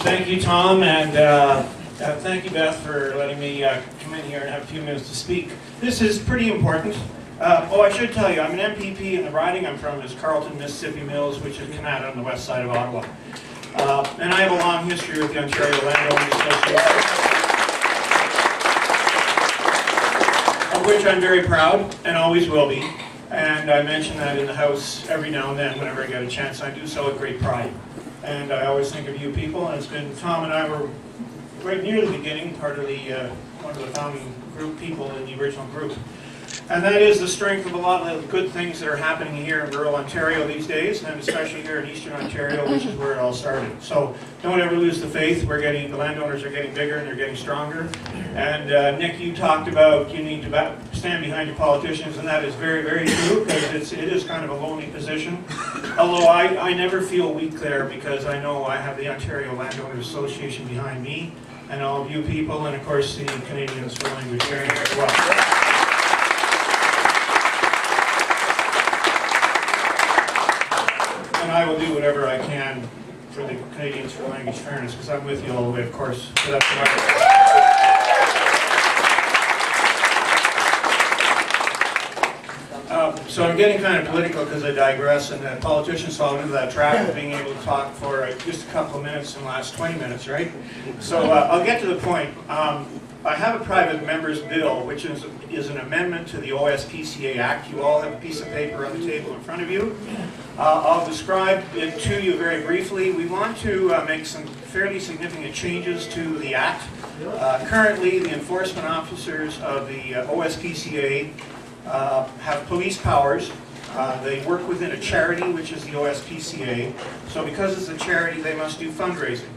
Thank you, Tom, and thank you, Beth, for letting me come in here and have a few minutes to speak. This is pretty important. Oh, I should tell you, I'm an MPP, and the riding I'm from is Carleton, Mississippi Mills, which is Canada on the west side of Ottawa. And I have a long history with the Ontario Landowners Association, of which I'm very proud and always will be. And I mention that in the House every now and then whenever I get a chance. I do so with great pride. And I always think of you people, and it's been, Tom and I were right near the beginning, part of the, one of the founding people in the original group. And that is the strength of a lot of the good things that are happening here in rural Ontario these days, and especially here in Eastern Ontario, which is where it all started. So don't ever lose the faith. The landowners are getting bigger and they're getting stronger. And Nick, you talked about you need to stand behind your politicians, and that is very, very true, because it is kind of a lonely position. Although I never feel weak there, because I know I have the Ontario Landowners Association behind me, and all of you people, and of course the Canadians for Language Sharing as well. And I will do whatever I can for the Canadians for Language Fairness, because I'm with you all the way, of course. So that's so I'm getting kind of political because I digress, and politicians fall into that trap of being able to talk for just a couple of minutes in the last 20 minutes, right? So I'll get to the point. I have a private member's bill, which is an amendment to the OSPCA Act. You all have a piece of paper on the table in front of you. I'll describe it to you very briefly. We want to make some fairly significant changes to the Act. Currently, the enforcement officers of the OSPCA have police powers. They work within a charity, which is the OSPCA. So because it's a charity, they must do fundraising.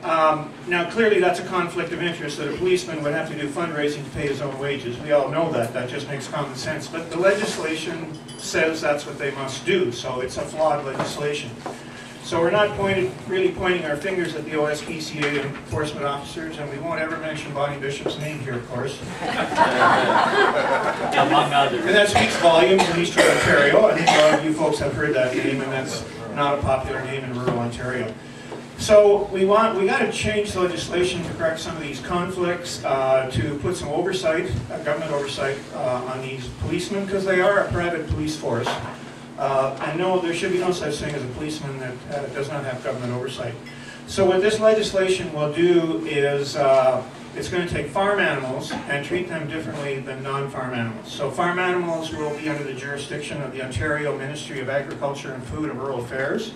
Now clearly that's a conflict of interest, that a policeman would have to do fundraising to pay his own wages. We all know that. That just makes common sense. But the legislation says that's what they must do, so it's a flawed legislation. So we're not really pointing our fingers at the OSPCA enforcement officers, and we won't ever mention Bonnie Bishop's name here, of course. Among others. And that speaks volumes in Eastern Ontario. I think a lot of you folks have heard that name, and that's not a popular name in rural Ontario. So we got to change the legislation to correct some of these conflicts, to put some oversight, government oversight, on these policemen, because they are a private police force. And no, there should be no such thing as a policeman that does not have government oversight. So what this legislation will do is it's going to take farm animals and treat them differently than non-farm animals. So farm animals will be under the jurisdiction of the Ontario Ministry of Agriculture and Food and Rural Affairs.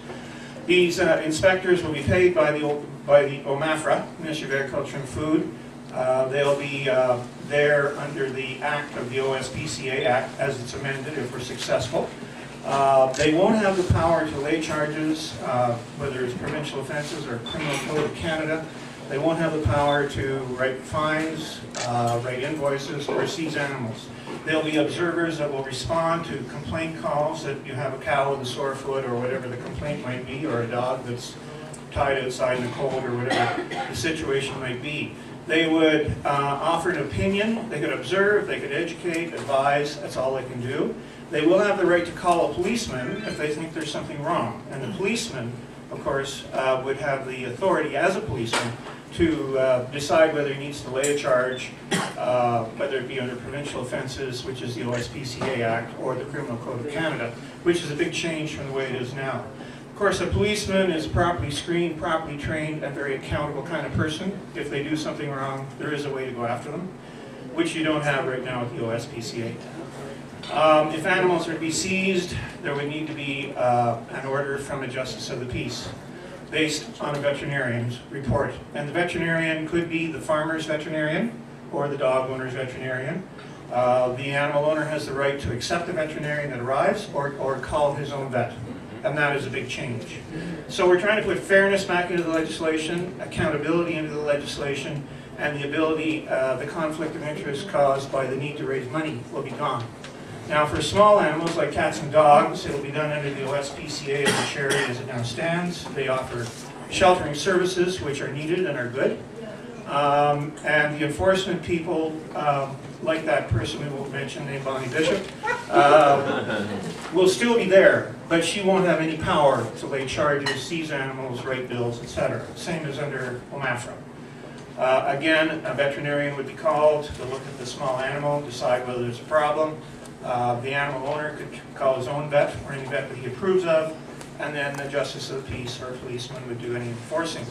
These inspectors will be paid by the OMAFRA, Ministry of Agriculture and Food. They'll be there under the Act of the OSPCA Act as it's amended if we're successful. They won't have the power to lay charges, whether it's provincial offences or Criminal Code of Canada. They won't have the power to write fines, write invoices, or seize animals. There'll be observers that will respond to complaint calls that you have a cow with a sore foot or whatever the complaint might be, or a dog that's tied outside in the cold or whatever the situation might be. They would offer an opinion. They could observe, they could educate, advise. That's all they can do. They will have the right to call a policeman if they think there's something wrong. And the policeman, of course, would have the authority as a policeman to decide whether he needs to lay a charge, whether it be under provincial offences, which is the OSPCA Act, or the Criminal Code of Canada, which is a big change from the way it is now. Of course, a policeman is properly screened, properly trained, a very accountable kind of person. If they do something wrong, there is a way to go after them, which you don't have right now with the OSPCA. If animals are to be seized, there would need to be an order from a Justice of the Peace, based on a veterinarian's report. And the veterinarian could be the farmer's veterinarian or the dog owner's veterinarian. The animal owner has the right to accept the veterinarian that arrives or call his own vet. And that is a big change. So we're trying to put fairness back into the legislation, accountability into the legislation, and the ability, the conflict of interest caused by the need to raise money will be gone. Now for small animals like cats and dogs, it will be done under the OSPCA as a charity as it now stands. They offer sheltering services which are needed and are good. And the enforcement people, like that person we won't mention named Bonnie Bishop, will still be there. but she won't have any power to lay charges, seize animals, write bills, etc. Same as under OMAFRA. Again, a veterinarian would be called to look at the small animal, decide whether there's a problem. The animal owner could call his own vet or any vet that he approves of, and then the justice of the peace or policeman would do any enforcing.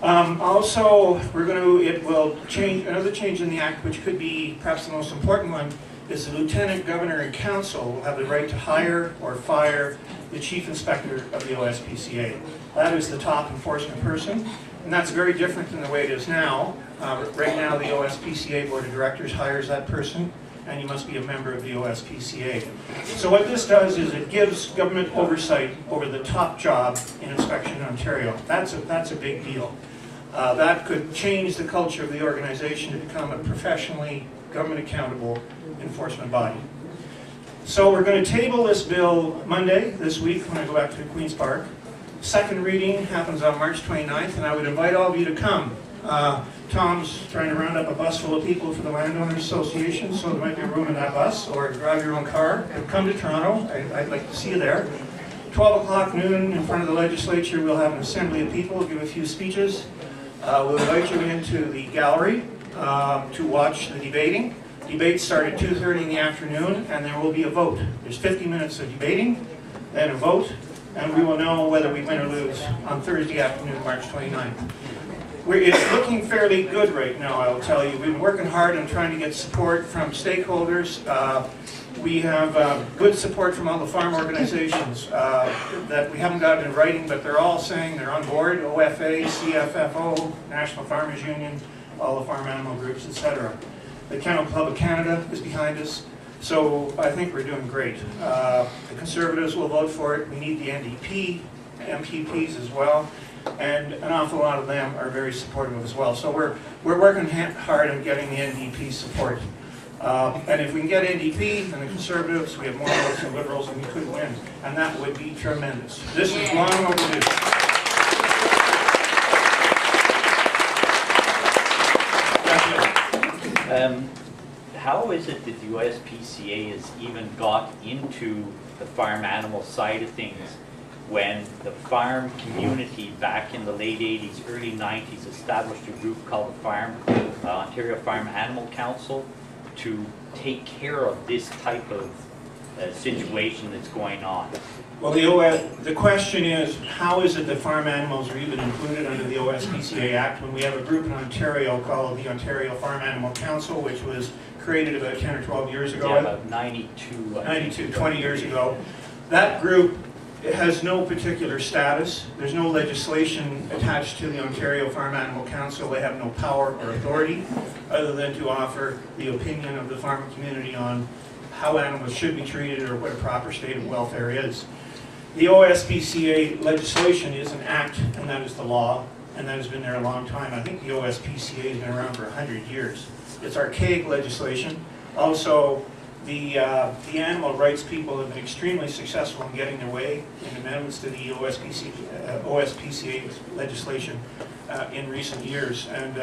Also, it will change, another change in the Act, which could be perhaps the most important one, is the Lieutenant Governor and Council will have the right to hire or fire the Chief Inspector of the OSPCA. That is the top enforcement person, and that's very different than the way it is now. Right now, the OSPCA Board of Directors hires that person, and you must be a member of the OSPCA. So what this does is it gives government oversight over the top job in inspection in Ontario. That's a big deal. That could change the culture of the organization to become a professionally government accountable enforcement body. So we're going to table this bill Monday, this week, when I go back to Queen's Park. Second reading happens on March 29th, and I would invite all of you to come. Tom's trying to round up a bus full of people for the Landowners Association, so there might be room in that bus, or drive your own car. Come to Toronto. I'd like to see you there. 12 o'clock noon in front of the legislature, we'll have an assembly of people, give a few speeches. We'll invite you into the gallery to watch the debating. Debates start at 2:30 in the afternoon, and there will be a vote. There's 50 minutes of debating, then a vote, and we will know whether we win or lose on Thursday afternoon, March 29th. It's looking fairly good right now, I will tell you. We've been working hard on trying to get support from stakeholders. We have good support from all the farm organizations that we haven't gotten in writing, but they're all saying they're on board. OFA, CFFO, National Farmers Union, all the farm animal groups, etc. The Kennel Club of Canada is behind us. So I think we're doing great. The Conservatives will vote for it. We need the NDP, MPPs as well. And an awful lot of them are very supportive as well. So we're working hard on getting the NDP support. And if we can get NDP and the Conservatives, we have more votes than Liberals, and we could win. And that would be tremendous. This is long overdue. How is it that the USPCA has even got into the farm animal side of things when the farm community back in the late 80s, early 90s established a group called the Ontario Farm Animal Council to take care of this type of situation that's going on? Well, the question is, how is it that farm animals are even included under the OSPCA Act when we have a group in Ontario called the Ontario Farm Animal Council, which was created about 10 or 12 years ago? Yeah, about 92. 20 years ago. That group has no particular status. There's no legislation attached to the Ontario Farm Animal Council. They have no power or authority other than to offer the opinion of the farming community on how animals should be treated or what a proper state of welfare is. The OSPCA legislation is an act, and that is the law, and that has been there a long time. I think the OSPCA has been around for 100 years. It's archaic legislation. Also, the animal rights people have been extremely successful in getting their way in amendments to the OSPCA legislation in recent years, and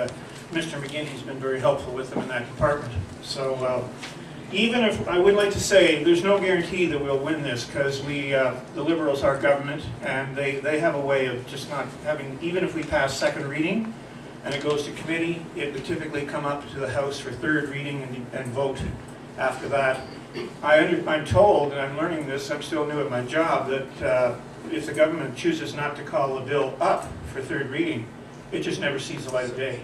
Mr. McGinney's been very helpful with them in that department. So even if, I would like to say, there's no guarantee that we'll win this, because the Liberals are government, and they have a way of just not having, even if we pass second reading and it goes to committee, it would typically come up to the House for third reading and vote after that. I'm told, and I'm learning this, I'm still new at my job, that if the government chooses not to call the bill up for third reading, it just never sees the light of day.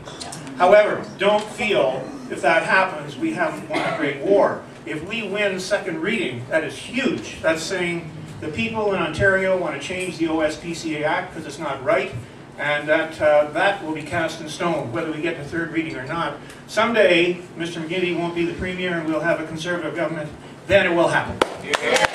However, don't feel if that happens we haven't won a great war. If we win second reading, that is huge. That's saying the people in Ontario want to change the OSPCA Act because it's not right, and that will be cast in stone, whether we get to third reading or not. Someday, Mr. McGinney won't be the Premier and we'll have a Conservative government. Then it will happen. Yeah.